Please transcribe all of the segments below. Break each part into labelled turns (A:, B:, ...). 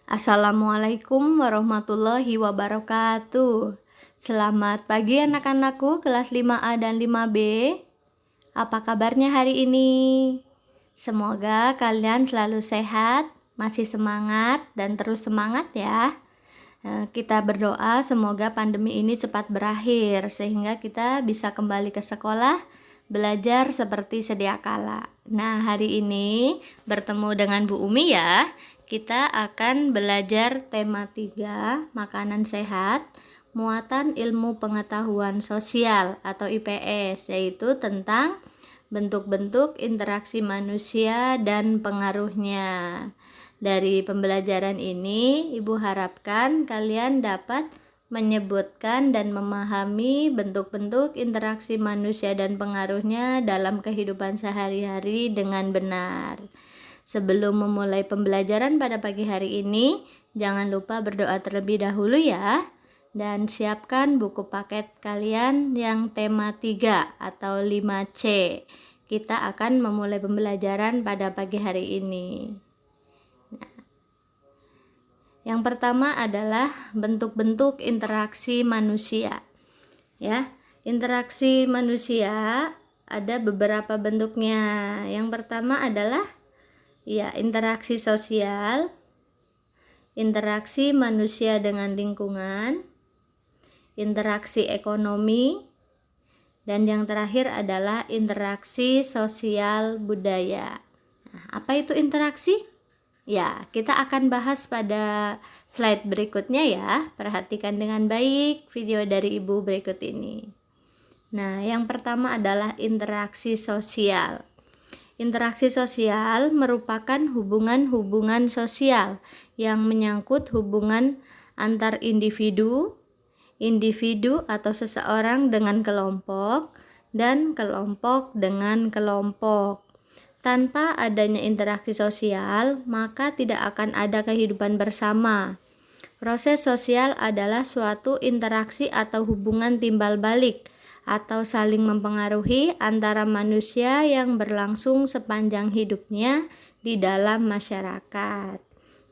A: Assalamualaikum warahmatullahi wabarakatuh. Selamat pagi anak-anakku kelas 5A dan 5B. Apa kabarnya hari ini? Semoga kalian selalu sehat, masih semangat, dan terus semangat ya. Kita berdoa semoga pandemi ini cepat berakhir sehingga kita bisa kembali ke sekolah, belajar seperti sedia kala. Nah, hari ini bertemu dengan Bu Umi ya. Kita akan belajar tema 3, makanan sehat, muatan ilmu pengetahuan sosial atau IPS, yaitu tentang bentuk-bentuk interaksi manusia dan pengaruhnya. Dari pembelajaran ini, Ibu harapkan kalian dapat menyebutkan dan memahami bentuk-bentuk interaksi manusia dan pengaruhnya dalam kehidupan sehari-hari dengan benar. Sebelum memulai pembelajaran pada pagi hari ini, jangan lupa berdoa terlebih dahulu ya. Dan siapkan buku paket kalian yang tema 3 atau 5C. Kita akan memulai pembelajaran pada pagi hari ini. Yang pertama adalah bentuk-bentuk interaksi manusia. Ya, interaksi manusia ada beberapa bentuknya. Yang pertama adalah interaksi sosial, interaksi manusia dengan lingkungan, interaksi ekonomi, dan yang terakhir adalah interaksi sosial budaya. Nah, apa itu interaksi? Ya, kita akan bahas pada slide berikutnya ya. Perhatikan dengan baik video dari Ibu berikut ini. Nah, yang pertama adalah interaksi sosial. Interaksi sosial merupakan hubungan-hubungan sosial yang menyangkut hubungan antar individu atau seseorang dengan kelompok, dan kelompok dengan kelompok. Tanpa adanya interaksi sosial, maka tidak akan ada kehidupan bersama. Proses sosial adalah suatu interaksi atau hubungan timbal balik atau saling mempengaruhi antara manusia yang berlangsung sepanjang hidupnya di dalam masyarakat.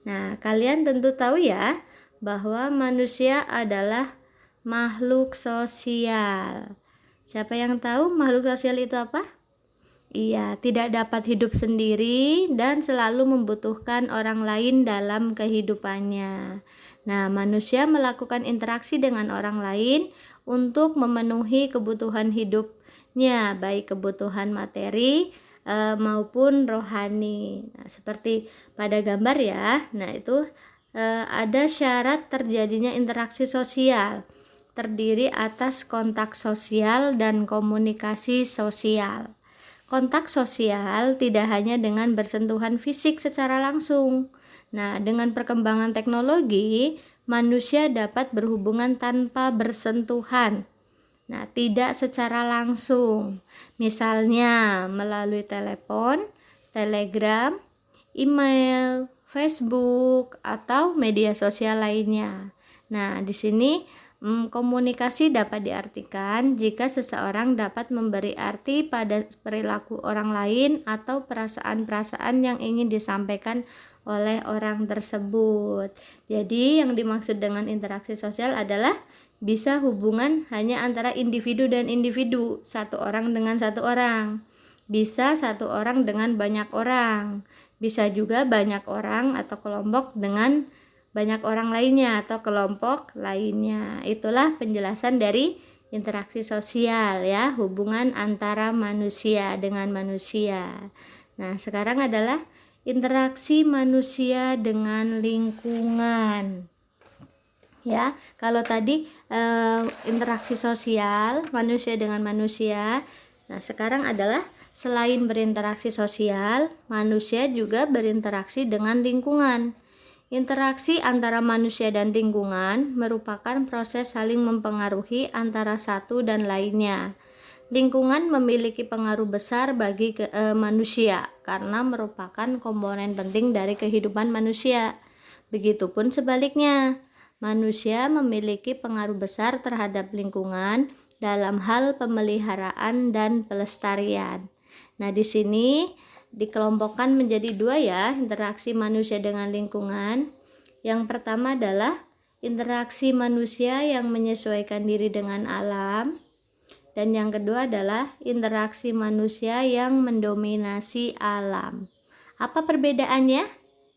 A: Nah, kalian tentu tahu ya bahwa manusia adalah makhluk sosial. Siapa yang tahu makhluk sosial itu apa? Iya, tidak dapat hidup sendiri dan selalu membutuhkan orang lain dalam kehidupannya. Nah, manusia melakukan interaksi dengan orang lain untuk memenuhi kebutuhan hidupnya, baik kebutuhan materi maupun rohani. Nah, seperti pada gambar ya. Nah, itu ada syarat terjadinya interaksi sosial. Terdiri atas kontak sosial dan komunikasi sosial. Kontak sosial tidak hanya dengan bersentuhan fisik secara langsung. Nah, dengan perkembangan teknologi, manusia dapat berhubungan tanpa bersentuhan. Nah, tidak secara langsung. Misalnya melalui telepon, telegram, email, Facebook, atau media sosial lainnya. Nah, di sini komunikasi dapat diartikan jika seseorang dapat memberi arti pada perilaku orang lain atau perasaan-perasaan yang ingin disampaikan oleh orang tersebut. Jadi yang dimaksud dengan interaksi sosial adalah bisa hubungan hanya antara individu dan individu, satu orang dengan satu orang. Bisa satu orang dengan banyak orang. Bisa juga banyak orang atau kelompok dengan banyak orang lainnya atau kelompok lainnya. Itulah penjelasan dari interaksi sosial ya, hubungan antara manusia dengan manusia. Nah, sekarang adalah interaksi manusia dengan lingkungan. Ya, kalau tadi interaksi sosial manusia dengan manusia. Nah, sekarang adalah selain berinteraksi sosial, manusia juga berinteraksi dengan lingkungan. Interaksi antara manusia dan lingkungan merupakan proses saling mempengaruhi antara satu dan lainnya. Lingkungan memiliki pengaruh besar bagi manusia karena merupakan komponen penting dari kehidupan manusia. Begitupun sebaliknya, manusia memiliki pengaruh besar terhadap lingkungan dalam hal pemeliharaan dan pelestarian. Nah, di sini dikelompokkan menjadi dua ya, interaksi manusia dengan lingkungan. Yang pertama adalah interaksi manusia yang menyesuaikan diri dengan alam. Dan yang kedua adalah interaksi manusia yang mendominasi alam. Apa perbedaannya?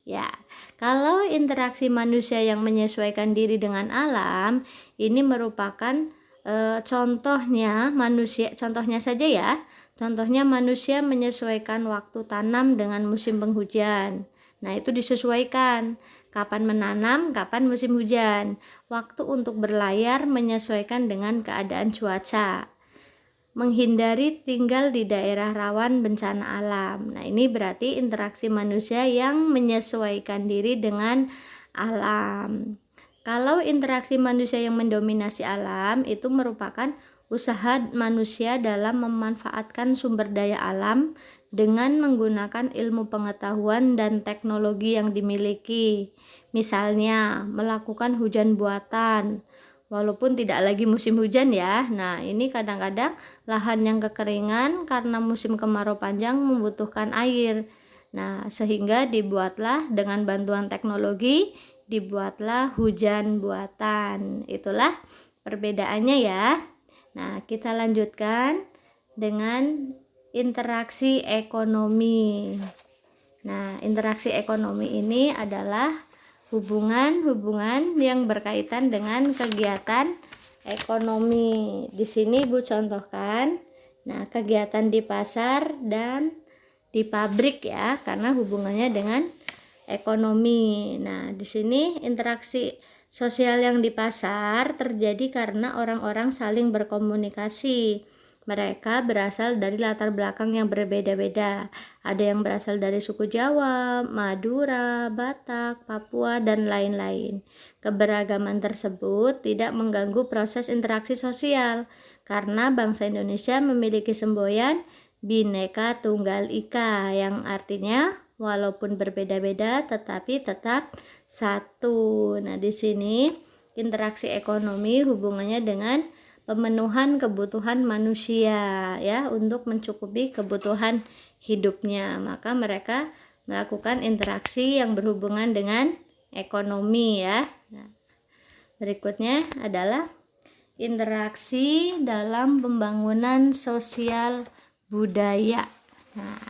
A: Ya, kalau interaksi manusia yang menyesuaikan diri dengan alam, ini merupakan contohnya saja ya. Contohnya manusia menyesuaikan waktu tanam dengan musim penghujan. Nah, itu disesuaikan. Kapan menanam, kapan musim hujan. Waktu untuk berlayar menyesuaikan dengan keadaan cuaca. Menghindari tinggal di daerah rawan bencana alam. Nah, ini berarti interaksi manusia yang menyesuaikan diri dengan alam. Kalau interaksi manusia yang mendominasi alam itu merupakan usaha manusia dalam memanfaatkan sumber daya alam dengan menggunakan ilmu pengetahuan dan teknologi yang dimiliki. Misalnya, melakukan hujan buatan walaupun tidak lagi musim hujan ya. Nah, ini kadang-kadang lahan yang kekeringan karena musim kemarau panjang membutuhkan air. Nah, sehingga dibuatlah dengan bantuan teknologi, dibuatlah hujan buatan. Itulah perbedaannya ya. Nah, kita lanjutkan dengan interaksi ekonomi. Nah, interaksi ekonomi ini adalah hubungan-hubungan yang berkaitan dengan kegiatan ekonomi. Di sini Ibu contohkan, nah, kegiatan di pasar dan di pabrik ya, karena hubungannya dengan ekonomi. Nah, di sini interaksi sosial yang di pasar terjadi karena orang-orang saling berkomunikasi. Mereka berasal dari latar belakang yang berbeda-beda. Ada yang berasal dari suku Jawa, Madura, Batak, Papua, dan lain-lain. Keberagaman tersebut tidak mengganggu proses interaksi sosial karena bangsa Indonesia memiliki semboyan Bhinneka Tunggal Ika yang artinya walaupun berbeda-beda tetapi tetap satu. Nah, di sini interaksi ekonomi hubungannya dengan pemenuhan kebutuhan manusia ya untuk mencukupi kebutuhan hidupnya. Maka mereka melakukan interaksi yang berhubungan dengan ekonomi ya. Nah, berikutnya adalah interaksi dalam pembangunan sosial budaya. Nah,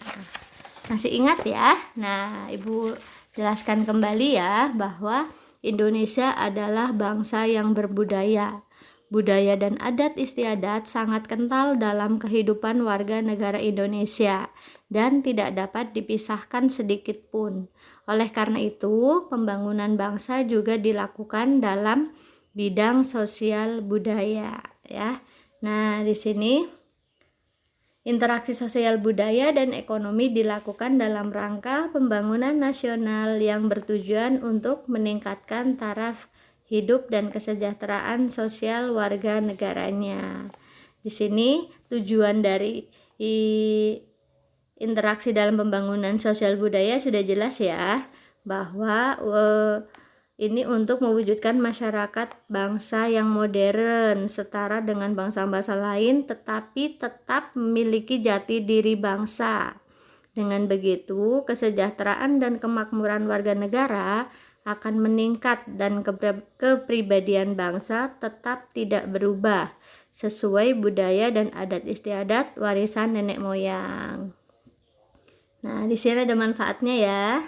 A: masih ingat ya? Nah, Ibu jelaskan kembali ya bahwa Indonesia adalah bangsa yang berbudaya. Budaya dan adat istiadat sangat kental dalam kehidupan warga negara Indonesia dan tidak dapat dipisahkan sedikit pun. Oleh karena itu, pembangunan bangsa juga dilakukan dalam bidang sosial budaya ya. Nah, di sini interaksi sosial budaya dan ekonomi dilakukan dalam rangka pembangunan nasional yang bertujuan untuk meningkatkan taraf hidup dan kesejahteraan sosial warga negaranya. Di sini tujuan dari interaksi dalam pembangunan sosial budaya sudah jelas ya, bahwa ini untuk mewujudkan masyarakat bangsa yang modern setara dengan bangsa-bangsa lain tetapi tetap memiliki jati diri bangsa. Dengan begitu, kesejahteraan dan kemakmuran warga negara akan meningkat dan kepribadian bangsa tetap tidak berubah sesuai budaya dan adat istiadat warisan nenek moyang. Nah, di sini ada manfaatnya ya.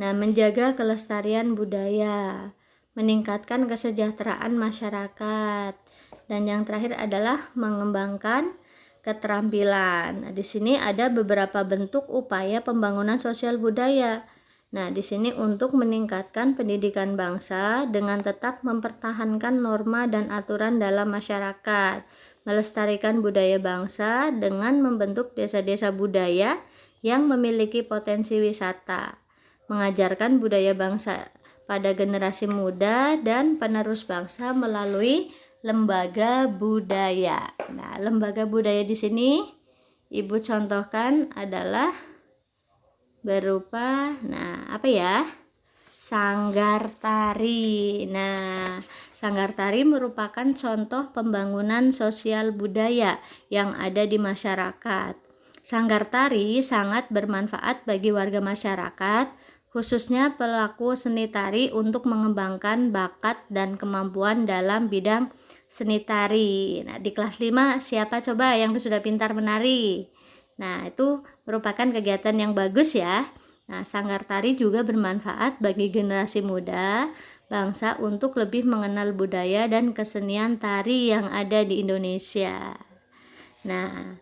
A: Nah, menjaga kelestarian budaya, meningkatkan kesejahteraan masyarakat, dan yang terakhir adalah mengembangkan keterampilan. Nah, di sini ada beberapa bentuk upaya pembangunan sosial budaya. Nah, di sini untuk meningkatkan pendidikan bangsa dengan tetap mempertahankan norma dan aturan dalam masyarakat, melestarikan budaya bangsa dengan membentuk desa-desa budaya yang memiliki potensi wisata, mengajarkan budaya bangsa pada generasi muda dan penerus bangsa melalui lembaga budaya. Nah, lembaga budaya di sini Ibu contohkan adalah berupa sanggar tari. Nah, sanggar tari merupakan contoh pembangunan sosial budaya yang ada di masyarakat. Sanggar tari sangat bermanfaat bagi warga masyarakat khususnya pelaku seni tari untuk mengembangkan bakat dan kemampuan dalam bidang seni tari. Nah, di kelas 5 siapa coba yang sudah pintar menari? Nah, itu merupakan kegiatan yang bagus ya. Nah, sanggar tari juga bermanfaat bagi generasi muda bangsa untuk lebih mengenal budaya dan kesenian tari yang ada di Indonesia. Nah,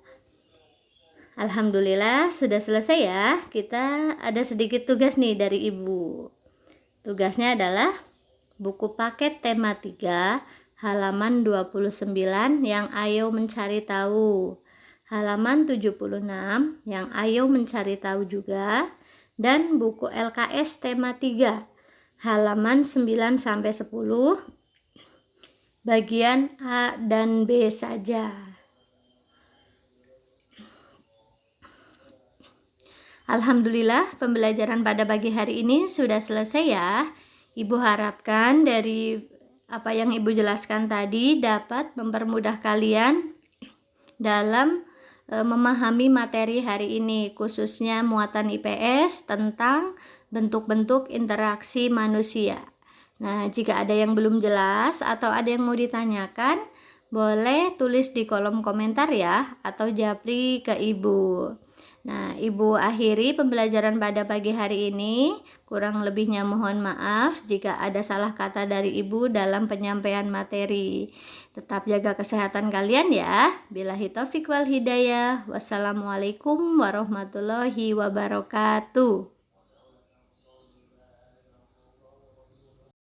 A: alhamdulillah sudah selesai ya. Kita ada sedikit tugas nih dari Ibu. Tugasnya adalah buku paket tema 3 halaman 29 yang ayo mencari tahu. Halaman 76 yang ayo mencari tahu juga, dan buku LKS tema 3 halaman 9 sampai 10 bagian A dan B saja. Alhamdulillah pembelajaran pada pagi hari ini sudah selesai ya. Ibu harapkan dari apa yang Ibu jelaskan tadi dapat mempermudah kalian dalam memahami materi hari ini, khususnya muatan IPS tentang bentuk-bentuk interaksi manusia. Nah, jika ada yang belum jelas atau ada yang mau ditanyakan, boleh tulis di kolom komentar ya, atau japri ke Ibu. Nah, Ibu akhiri pembelajaran pada pagi hari ini. Kurang lebihnya mohon maaf jika ada salah kata dari Ibu dalam penyampaian materi. Tetap jaga kesehatan kalian ya. Billahi taufiq wal hidayah. Wassalamualaikum warahmatullahi wabarakatuh.